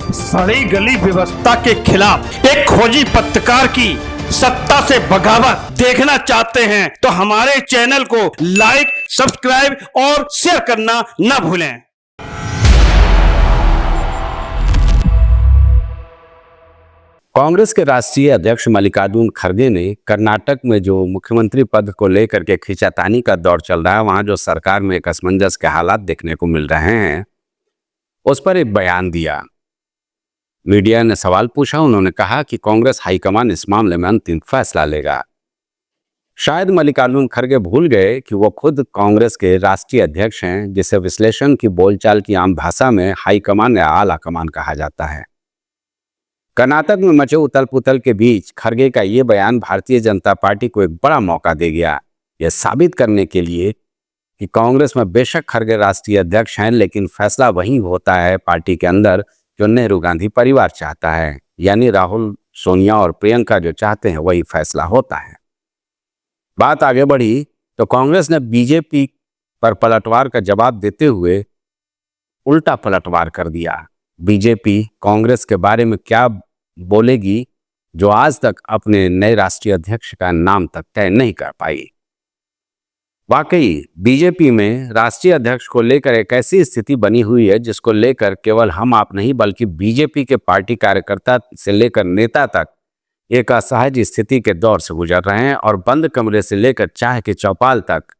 सड़ी गली व्यवस्था के खिलाफ एक खोजी पत्रकार की सत्ता से बगावत देखना चाहते हैं तो हमारे चैनल को लाइक, सब्सक्राइब और शेयर करना न भूलें। कांग्रेस के राष्ट्रीय अध्यक्ष मल्लिकार्जुन खड़गे ने कर्नाटक में जो मुख्यमंत्री पद को लेकर के खींचातानी का दौर चल रहा है, वहां जो सरकार में एक असमंजस के हालात देखने को मिल रहे हैं, उस पर एक बयान दिया। मीडिया ने सवाल पूछा, उन्होंने कहा कि कांग्रेस हाईकमान इस मामले में अंतिम फैसला लेगा। शायद मल्लिकार्जुन खड़गे भूल गए कि वो खुद कांग्रेस के राष्ट्रीय अध्यक्ष हैं, जिसे विश्लेषण की बोलचाल की आम भाषा में हाईकमान या आला कमान कहा जाता है। कर्नाटक में मचे उथल पुथल के बीच खड़गे का ये बयान भारतीय जनता पार्टी को एक बड़ा मौका दे गया, यह साबित करने के लिए कि कांग्रेस में बेशक खड़गे राष्ट्रीय अध्यक्ष हैं, लेकिन फैसला वही होता है पार्टी के अंदर जो नेहरू गांधी परिवार चाहता है, यानी राहुल, सोनिया और प्रियंका जो चाहते हैं वही फैसला होता है। बात आगे बढ़ी तो कांग्रेस ने बीजेपी पर पलटवार का जवाब देते हुए उल्टा पलटवार कर दिया। बीजेपी कांग्रेस के बारे में क्या बोलेगी जो आज तक अपने नए राष्ट्रीय अध्यक्ष का नाम तक तय नहीं कर पाई। वाकई बीजेपी में राष्ट्रीय अध्यक्ष को लेकर एक ऐसी स्थिति बनी हुई है जिसको लेकर केवल हम आप नहीं बल्कि बीजेपी के पार्टी कार्यकर्ता से लेकर नेता तक एक असहज स्थिति के दौर से गुजर रहे हैं और बंद कमरे से लेकर चाय के चौपाल तक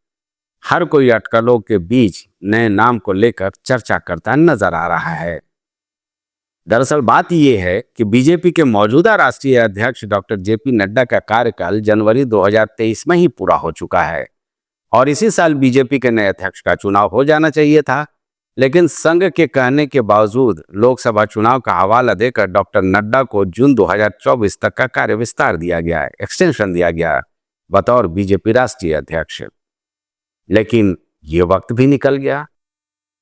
हर कोई अटकलों के बीच नए नाम को लेकर चर्चा करता नजर आ रहा है। दरअसल बात यह है कि बीजेपी के मौजूदा राष्ट्रीय अध्यक्ष डॉक्टर जेपी नड्डा का कार्यकाल जनवरी 2023 में ही पूरा हो चुका है और इसी साल बीजेपी के नए अध्यक्ष का चुनाव हो जाना चाहिए था, लेकिन संघ के कहने के बावजूद लोकसभा चुनाव का हवाला देकर डॉक्टर नड्डा को जून 2024 तक का कार्य विस्तार दिया गया, एक्सटेंशन दिया गया बतौर बीजेपी राष्ट्रीय अध्यक्ष। लेकिन ये वक्त भी निकल गया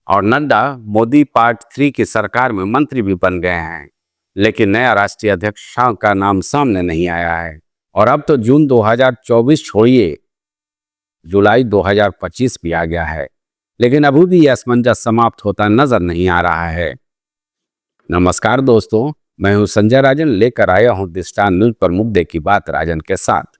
और नड्डा मोदी पार्ट 3 की सरकार में मंत्री भी बन गए हैं, लेकिन नया राष्ट्रीय अध्यक्ष का नाम सामने नहीं आया है। और अब तो जून 2024 छोड़िए, जुलाई 2025 भी आ गया है, लेकिन अभी भी यह असमंजस समाप्त होता नजर नहीं आ रहा है। नमस्कार दोस्तों, मैं हूं संजय राजन, लेकर आया हूं दिस्तान न्यूज पर मुद्दे की बात राजन के साथ।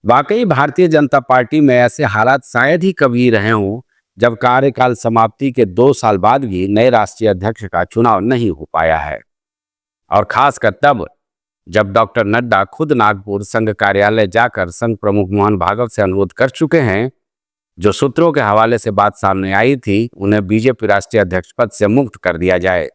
वाकई भारतीय जनता पार्टी में ऐसे हालात शायद ही कभी रहे हों जब कार्यकाल समाप्ति के 2 साल बाद भी नए राष्ट्रीय अध्यक्ष का चुनाव नहीं हो पाया है, और खासकर तब जब डॉक्टर नड्डा खुद नागपुर संघ कार्यालय जाकर संघ प्रमुख मोहन भागवत से अनुरोध कर चुके हैं। जो सूत्रों के हवाले से बात सामने आई थी, उन्हें बीजेपी राष्ट्रीय अध्यक्ष पद से मुक्त कर दिया जाए।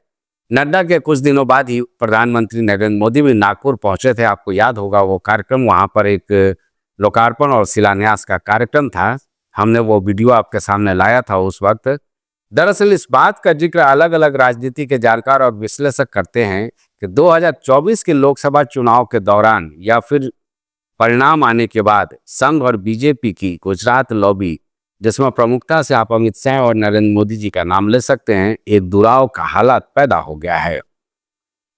नड्डा के कुछ दिनों बाद ही प्रधानमंत्री नरेंद्र मोदी भी नागपुर पहुंचे थे। आपको याद होगा वो कार्यक्रम, वहां पर एक लोकार्पण और शिलान्यास का कार्यक्रम था। हमने वो वीडियो आपके सामने लाया था उस वक्त। दरअसल इस बात का जिक्र अलग अलग राजनीति के जानकार और विश्लेषक करते हैं कि 2024 के लोकसभा चुनाव के दौरान या फिर परिणाम आने के बाद संघ और बीजेपी की गुजरात लॉबी, जिसमें प्रमुखता से आप अमित शाह और नरेंद्र मोदी जी का नाम ले सकते हैं, एक दुराव का हालात पैदा हो गया है।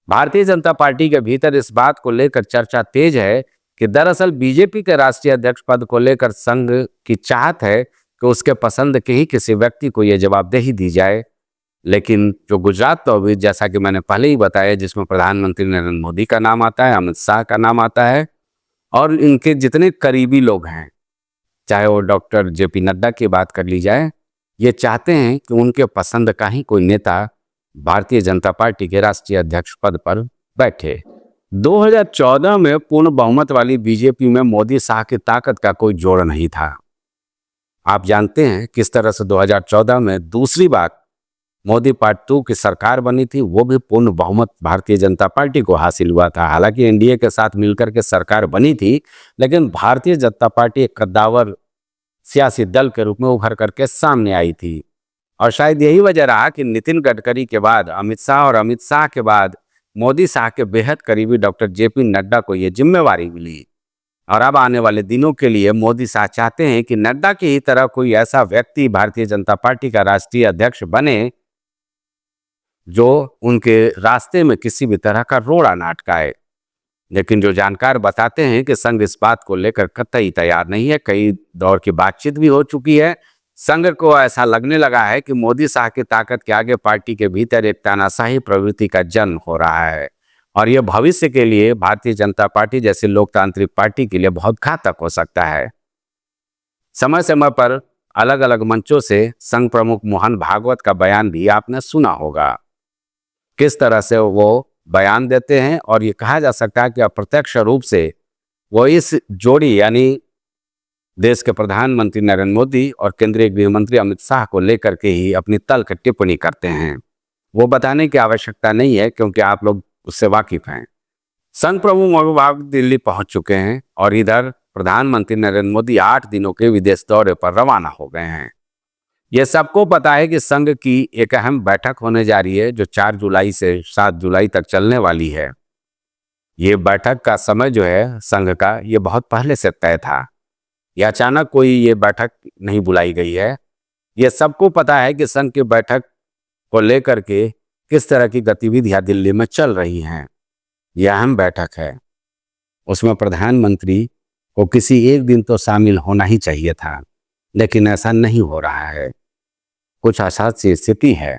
भारतीय जनता पार्टी के भीतर इस बात को लेकर चर्चा तेज है कि दरअसल बीजेपी के राष्ट्रीय अध्यक्ष पद को लेकर संघ की चाहत है कि उसके पसंद के ही किसी व्यक्ति को यह जवाबदेही दी जाए। लेकिन जो गुजरात लॉबी, जैसा कि मैंने पहले ही बताया, जिसमें प्रधानमंत्री नरेंद्र मोदी का नाम आता है, अमित शाह का नाम आता है और इनके जितने करीबी लोग हैं, चाहे वो डॉक्टर जेपी नड्डा की बात कर ली जाए, ये चाहते हैं कि उनके पसंद का ही कोई नेता भारतीय जनता पार्टी के राष्ट्रीय अध्यक्ष पद पर बैठे। 2014 में पूर्ण बहुमत वाली बीजेपी में मोदी शाह की ताकत का कोई जोड़ नहीं था। आप जानते हैं किस तरह से 2014 में दूसरी बार मोदी पार्ट 2 की सरकार बनी थी, वो भी पूर्ण बहुमत भारतीय जनता पार्टी को हासिल हुआ था। हालांकि एनडीए के साथ मिलकर के सरकार बनी थी, लेकिन भारतीय जनता पार्टी एक कद्दावर सियासी दल के रूप में उभर करके सामने आई थी। और शायद यही वजह रहा कि नितिन गडकरी के बाद अमित शाह और अमित शाह के बाद मोदी शाह के बेहद करीबी डॉक्टर जेपी नड्डा को यह जिम्मेवारी मिली। और अब आने वाले दिनों के लिए मोदी शाह चाहते हैं कि नड्डा की ही तरह कोई ऐसा व्यक्ति भारतीय जनता पार्टी का राष्ट्रीय अध्यक्ष बने जो उनके रास्ते में किसी भी तरह का रोड़ा ना अटकाए। लेकिन जो जानकार बताते हैं कि संघ इस बात को लेकर कतई तैयार नहीं है। कई दौर की बातचीत भी हो चुकी है। संघ को ऐसा लगने लगा है कि मोदी शाह की ताकत के आगे पार्टी के भीतर एक तानाशाही प्रवृत्ति का जन्म हो रहा है और यह भविष्य के लिए भारतीय जनता पार्टी जैसी लोकतांत्रिक पार्टी के लिए बहुत घातक हो सकता है। समय समय पर अलग अलग मंचों से संघ प्रमुख मोहन भागवत का बयान भी आपने सुना होगा। किस तरह से वो बयान देते हैं और ये कहा जा सकता है कि अप्रत्यक्ष रूप से वो इस जोड़ी यानी देश के प्रधानमंत्री नरेंद्र मोदी और केंद्रीय गृह मंत्री अमित शाह को लेकर के ही अपनी तल्ख टिप्पणी करते हैं। वो बताने की आवश्यकता नहीं है क्योंकि आप लोग उससे वाकिफ हैं। संघ प्रमुख मोहन भागवत दिल्ली पहुंच चुके हैं और इधर प्रधानमंत्री नरेंद्र मोदी 8 दिनों के विदेश दौरे पर रवाना हो गए हैं। यह सबको पता है कि संघ की एक अहम बैठक होने जा रही है जो 4 जुलाई से 7 जुलाई तक चलने वाली है। ये बैठक का समय जो है संघ का ये बहुत पहले से तय था। यह अचानक कोई ये बैठक नहीं बुलाई गई है। यह सबको पता है कि संघ की बैठक को लेकर के किस तरह की गतिविधियां दिल्ली में चल रही हैं। यह अहम बैठक है, उसमें प्रधानमंत्री को किसी एक दिन तो शामिल होना ही चाहिए था, लेकिन ऐसा नहीं हो रहा है। कुछ असाध्य स्थिति है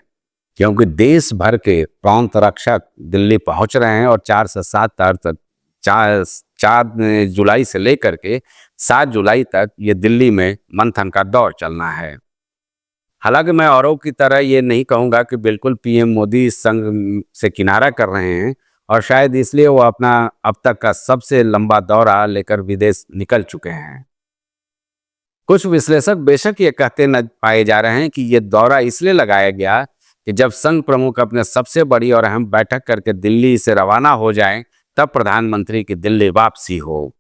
क्योंकि देश भर के प्रांत रक्षक दिल्ली पहुंच रहे हैं और 4 से 4 जुलाई से लेकर के 7 जुलाई तक ये दिल्ली में मंथन का दौर चलना है। हालांकि मैं औरों की तरह ये नहीं कहूँगा कि बिल्कुल पीएम मोदी इस संघ से किनारा कर रहे हैं और शायद इसलिए वो अपना अब तक का सबसे लंबा दौरा लेकर विदेश निकल चुके हैं। कुछ विश्लेषक बेशक ये कहते न पाए जा रहे हैं कि ये दौरा इसलिए लगाया गया कि जब संघ प्रमुख अपने सबसे बड़ी और अहम बैठक करके दिल्ली से रवाना हो जाएं, तब प्रधानमंत्री की दिल्ली वापसी हो,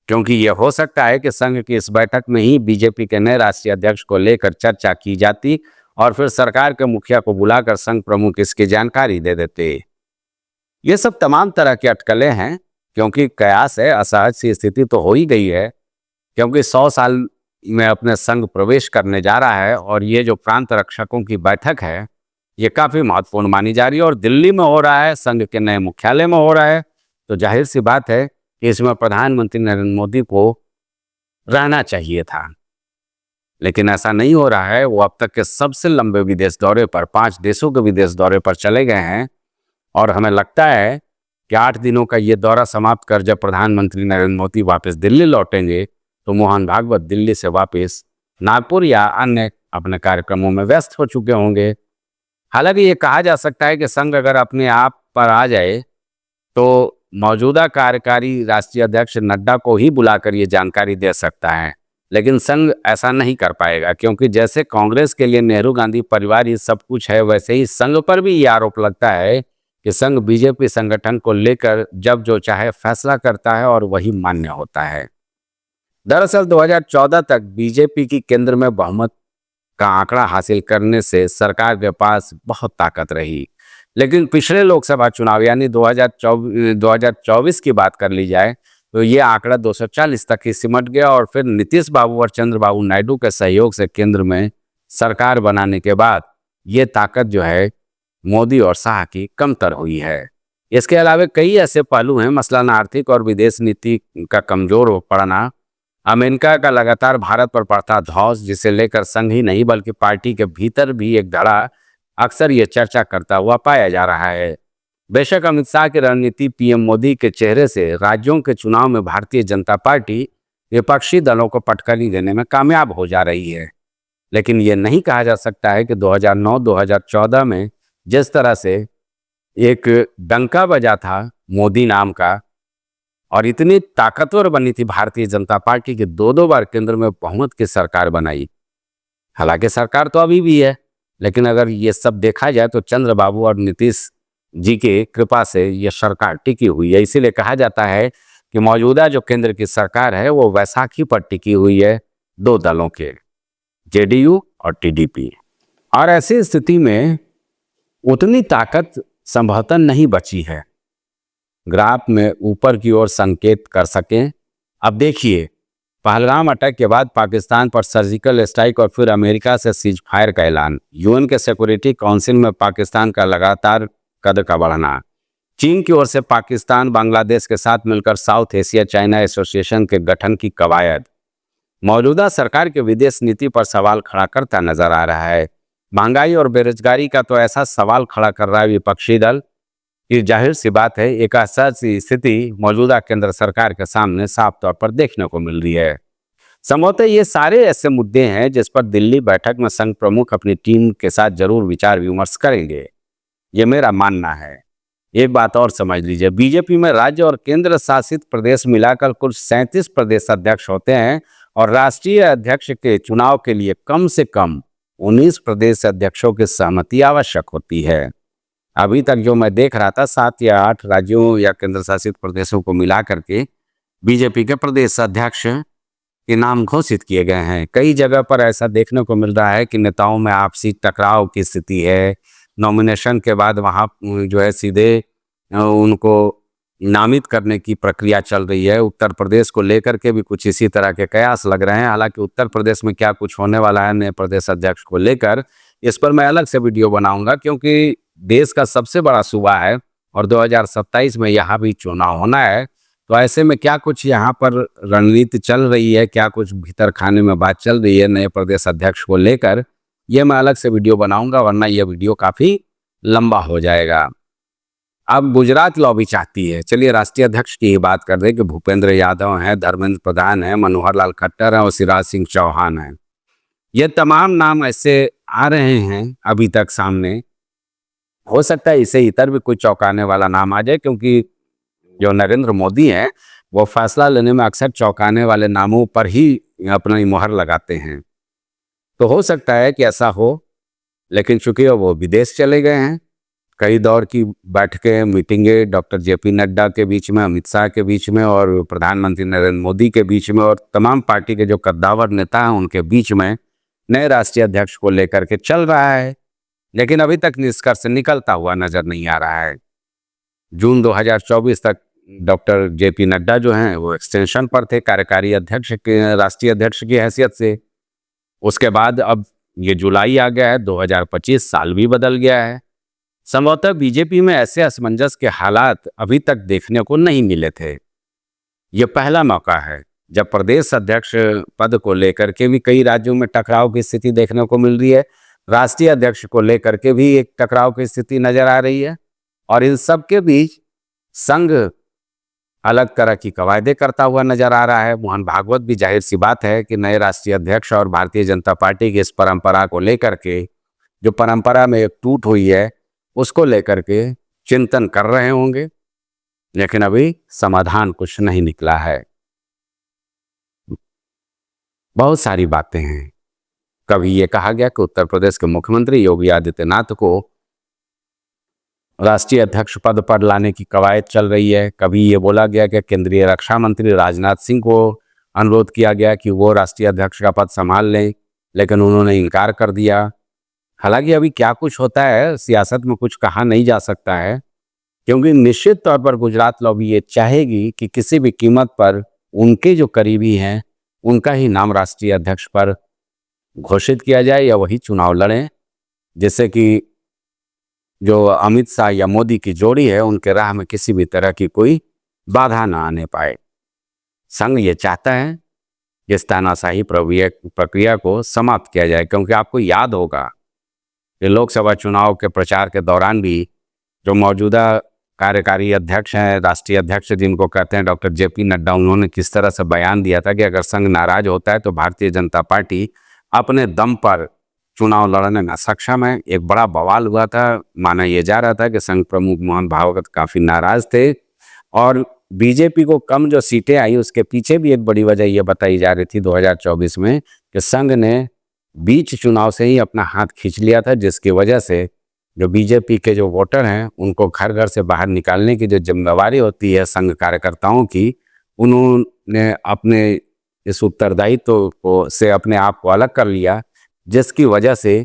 क्योंकि यह हो सकता है कि संघ की इस बैठक में ही बीजेपी के नए राष्ट्रीय अध्यक्ष को लेकर चर्चा की जाती और फिर सरकार के मुखिया को बुलाकर संघ प्रमुख इसकी जानकारी दे देते। ये सब तमाम तरह की अटकलें हैं क्योंकि कयास है, असहज सी स्थिति तो हो ही गई है क्योंकि 100 साल में अपने संघ प्रवेश करने जा रहा है और ये जो प्रांत रक्षकों की बैठक है ये काफ़ी महत्वपूर्ण मानी जा रही है और दिल्ली में हो रहा है, संघ के नए मुख्यालय में हो रहा है, तो जाहिर सी बात है कि इसमें प्रधानमंत्री नरेंद्र मोदी को रहना चाहिए था, लेकिन ऐसा नहीं हो रहा है। वो अब तक के सबसे लंबे विदेश दौरे पर 5 देशों के विदेश दौरे पर चले गए हैं और हमें लगता है कि 8 दिनों का ये दौरा समाप्त कर जब प्रधानमंत्री नरेंद्र मोदी वापस दिल्ली लौटेंगे तो मोहन भागवत दिल्ली से वापस नागपुर या अन्य अपने कार्यक्रमों में व्यस्त हो चुके होंगे। हालांकि ये कहा जा सकता है कि संघ अगर अपने आप पर आ जाए तो मौजूदा कार्यकारी राष्ट्रीय अध्यक्ष नड्डा को ही बुलाकर ये जानकारी दे सकता है, लेकिन संघ ऐसा नहीं कर पाएगा क्योंकि जैसे कांग्रेस के लिए नेहरू गांधी परिवार ही सब कुछ है, वैसे ही संघ पर भी ये आरोप लगता है कि संघ बीजेपी संगठन को लेकर जब जो चाहे फैसला करता है और वही मान्य होता है। दरअसल 2014 तक बीजेपी की केंद्र में बहुमत का आंकड़ा हासिल करने से सरकार के पास बहुत ताकत रही, लेकिन पिछले लोकसभा चुनाव यानी 2024 की बात कर ली जाए तो ये आंकड़ा 240 तक ही सिमट गया और फिर नीतीश बाबू और चंद्रबाबू नायडू के सहयोग से केंद्र में सरकार बनाने के बाद ये ताकत जो है मोदी और शाह की कमतर हुई है। इसके अलावा कई ऐसे पहलू हैं, मसलन आर्थिक और विदेश नीति का कमजोर हो पड़ना, अमेरिका का लगातार भारत पर पड़ता धौंस जिसे लेकर संघ ही नहीं बल्कि पार्टी के भीतर भी एक धड़ा अक्सर ये चर्चा करता हुआ पाया जा रहा है। बेशक अमित शाह की रणनीति पीएम मोदी के चेहरे से राज्यों के चुनाव में भारतीय जनता पार्टी विपक्षी दलों को पटखनी देने में कामयाब हो जा रही है, लेकिन ये नहीं कहा जा सकता है कि 2009-2014 में जिस तरह से एक डंका बजा था मोदी नाम का और इतनी ताकतवर बनी थी भारतीय जनता पार्टी की 2-2 बार केंद्र में बहुमत की सरकार बनाई। हालांकि सरकार तो अभी भी है, लेकिन अगर ये सब देखा जाए तो चंद्रबाबू और नीतीश जी की कृपा से ये सरकार टिकी हुई है। इसीलिए कहा जाता है कि मौजूदा जो केंद्र की सरकार है वो वैसाखी पर टिकी हुई है 2 दलों के, जेडीयू और टीडीपी। और ऐसी स्थिति में उतनी ताकत संभवतः नहीं बची है ग्राफ में ऊपर की ओर संकेत कर सकें। अब देखिए, पहलगाम अटैक के बाद पाकिस्तान पर सर्जिकल स्ट्राइक और फिर अमेरिका से सीज फायर का ऐलान, यूएन के सिक्योरिटी काउंसिल में पाकिस्तान का लगातार कद का बढ़ना, चीन की ओर से पाकिस्तान बांग्लादेश के साथ मिलकर साउथ एशिया चाइना एसोसिएशन के गठन की कवायद, मौजूदा सरकार की विदेश नीति पर सवाल खड़ा करता नजर आ रहा है। महंगाई और बेरोजगारी का तो ऐसा सवाल खड़ा कर रहा है विपक्षी दल कि जाहिर सी बात है एक ऐसा सी स्थिति मौजूदा केंद्र सरकार के सामने साफ तौर पर देखने को मिल रही है। संभवतः ये सारे ऐसे मुद्दे हैं जिस पर दिल्ली बैठक में संघ प्रमुख अपनी टीम के साथ जरूर विचार विमर्श करेंगे, ये मेरा मानना है। एक बात और समझ लीजिए, बीजेपी में राज्य और केंद्र शासित प्रदेश मिलाकर कुल 37 प्रदेश अध्यक्ष होते हैं और राष्ट्रीय अध्यक्ष के चुनाव के लिए कम से कम 19 प्रदेश अध्यक्षों की सहमति आवश्यक होती है। अभी तक जो मैं देख रहा था 7 या 8 राज्यों या केंद्र शासित प्रदेशों को मिला करके बीजेपी के प्रदेश अध्यक्ष के नाम घोषित किए गए हैं। कई जगह पर ऐसा देखने को मिल रहा है कि नेताओं में आपसी टकराव की स्थिति है। नॉमिनेशन के बाद वहाँ जो है सीधे उनको नामित करने की प्रक्रिया चल रही है। उत्तर प्रदेश को लेकर के भी कुछ इसी तरह के कयास लग रहे हैं। हालांकि उत्तर प्रदेश में क्या कुछ होने वाला है नए प्रदेश अध्यक्ष को लेकर, इस पर मैं अलग से वीडियो बनाऊंगा, क्योंकि देश का सबसे बड़ा सूबा है और 2027 में यहाँ भी चुनाव होना है। तो ऐसे में क्या कुछ यहाँ पर रणनीति चल रही है, क्या कुछ भीतर खाने में बात चल रही है नए प्रदेश अध्यक्ष को लेकर, ये मैं अलग से वीडियो बनाऊंगा, वरना यह वीडियो काफ़ी लंबा हो जाएगा। अब गुजरात लॉबी चाहती है, चलिए राष्ट्रीय अध्यक्ष की ही बात कर दें कि भूपेंद्र यादव हैं, धर्मेंद्र प्रधान हैं, मनोहर लाल खट्टर हैं और शिवराज सिंह चौहान हैं। ये तमाम नाम ऐसे आ रहे हैं अभी तक सामने। हो सकता है इसे इतर भी कोई चौंकाने वाला नाम आ जाए, क्योंकि जो नरेंद्र मोदी हैं वो फैसला लेने में अक्सर चौंकाने वाले नामों पर ही अपनी मुहर लगाते हैं। तो हो सकता है कि ऐसा हो, लेकिन चूंकि वो विदेश चले गए हैं, कई दौर की बैठकें मीटिंगें डॉक्टर जेपी नड्डा के बीच में, अमित शाह के बीच में और प्रधानमंत्री नरेंद्र मोदी के बीच में और तमाम पार्टी के जो कद्दावर नेता हैं उनके बीच में नए राष्ट्रीय अध्यक्ष को लेकर के चल रहा है, लेकिन अभी तक निष्कर्ष निकलता हुआ नजर नहीं आ रहा है। जून 2024 तक डॉक्टर जेपी नड्डा जो हैं वो एक्सटेंशन पर थे कार्यकारी अध्यक्ष के, राष्ट्रीय अध्यक्ष की हैसियत से। उसके बाद अब ये जुलाई आ गया है, 2025 साल भी बदल गया है। संभवतः बीजेपी में ऐसे असमंजस के हालात अभी तक देखने को नहीं मिले थे। यह पहला मौका है जब प्रदेश अध्यक्ष पद को लेकर के भी कई राज्यों में टकराव की स्थिति देखने को मिल रही है। राष्ट्रीय अध्यक्ष को लेकर के भी एक टकराव की स्थिति नजर आ रही है और इन सब के बीच संघ अलग तरह की कवायदे करता हुआ नजर आ रहा है। मोहन भागवत भी जाहिर सी बात है कि नए राष्ट्रीय अध्यक्ष और भारतीय जनता पार्टी की इस परंपरा को लेकर के, जो परंपरा में एक टूट हुई है, उसको लेकर के चिंतन कर रहे होंगे, लेकिन अभी समाधान कुछ नहीं निकला है। बहुत सारी बातें हैं। कभी ये कहा गया कि उत्तर प्रदेश के मुख्यमंत्री योगी आदित्यनाथ को राष्ट्रीय अध्यक्ष पद पर लाने की कवायद चल रही है। कभी ये बोला गया कि केंद्रीय रक्षा मंत्री राजनाथ सिंह को अनुरोध किया गया कि वो राष्ट्रीय अध्यक्ष का पद संभाल लें, लेकिन उन्होंने इनकार कर दिया। हालांकि अभी क्या कुछ होता है सियासत में कुछ कहा नहीं जा सकता है, क्योंकि निश्चित तौर पर गुजरात लॉबी ये चाहेगी कि किसी भी कीमत पर उनके जो करीबी हैं उनका ही नाम राष्ट्रीय अध्यक्ष पर घोषित किया जाए या वही चुनाव लड़ें, जिससे कि जो अमित शाह या मोदी की जोड़ी है उनके राह में किसी भी तरह की कोई बाधा ना आने पाए। संघ ये चाहता है कि इस तानाशाही प्रक्रिया को समाप्त किया जाए, क्योंकि आपको याद होगा कि लोकसभा चुनाव के प्रचार के दौरान भी जो मौजूदा कार्यकारी अध्यक्ष हैं, राष्ट्रीय अध्यक्ष जिनको कहते हैं डॉक्टर जेपी नड्डा, उन्होंने किस तरह से बयान दिया था कि अगर संघ नाराज होता है तो भारतीय जनता पार्टी अपने दम पर चुनाव लड़ने में सक्षम है। एक बड़ा बवाल हुआ था, माना यह जा रहा था कि संघ प्रमुख मोहन भागवत काफ़ी नाराज थे और बीजेपी को कम जो सीटें आई उसके पीछे भी एक बड़ी वजह यह बताई जा रही थी 2024 में कि संघ ने बीच चुनाव से ही अपना हाथ खींच लिया था, जिसकी वजह से जो बीजेपी के जो वोटर हैं उनको घर घर से बाहर निकालने की जो जिम्मेवारी होती है संघ कार्यकर्ताओं की, उन्होंने अपने इस उत्तरदायित्व को से अपने आप को अलग कर लिया, जिसकी वजह से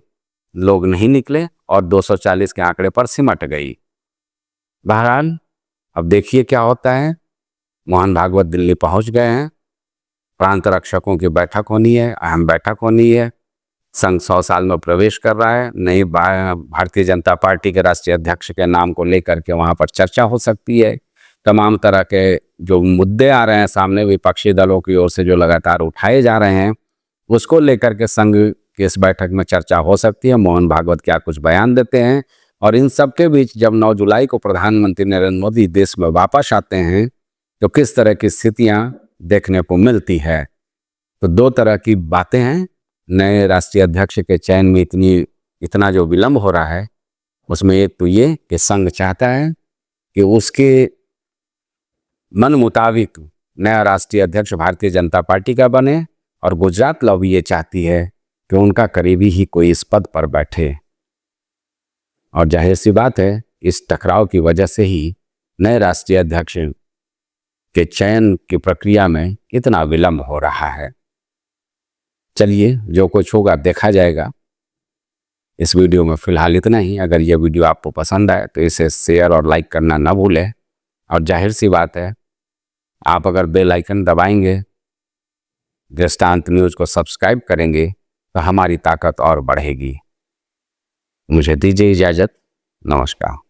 लोग नहीं निकले और 240 के आंकड़े पर सिमट गई। बहरहाल अब देखिए क्या होता है। मोहन भागवत दिल्ली पहुंच गए हैं, प्रांत रक्षकों की बैठक होनी है, अहम बैठक होनी है। संघ 100 साल में प्रवेश कर रहा है, नई भारतीय जनता पार्टी के राष्ट्रीय अध्यक्ष के नाम को लेकर के वहां पर चर्चा हो सकती है। तमाम तरह के जो मुद्दे आ रहे हैं सामने विपक्षी दलों की ओर से जो लगातार उठाए जा रहे हैं, उसको लेकर के संघ की इस बैठक में चर्चा हो सकती है। मोहन भागवत क्या कुछ बयान देते हैं, और इन सब के बीच जब 9 जुलाई को प्रधानमंत्री नरेंद्र मोदी देश में वापस आते हैं तो किस तरह की स्थितियां देखने को मिलती है। तो दो तरह की बातें हैं। नए राष्ट्रीय अध्यक्ष के चयन में इतना जो विलंब हो रहा है, उसमें एक तो ये कि संघ चाहता है कि उसके मन मुताबिक नया राष्ट्रीय अध्यक्ष भारतीय जनता पार्टी का बने, और गुजरात लॉबी ये चाहती है कि उनका करीबी ही कोई इस पद पर बैठे। और जाहिर सी बात है, इस टकराव की वजह से ही नए राष्ट्रीय अध्यक्ष के चयन की प्रक्रिया में इतना विलंब हो रहा है। चलिए, जो कुछ होगा देखा जाएगा। इस वीडियो में फिलहाल इतना ही। अगर यह वीडियो आपको पसंद आए तो इसे शेयर और लाइक करना ना भूलें, और जाहिर सी बात है, आप अगर बेल आइकन दबाएंगे, दृष्टांत न्यूज़ को सब्सक्राइब करेंगे तो हमारी ताकत और बढ़ेगी। मुझे दीजिए इजाज़त। नमस्कार।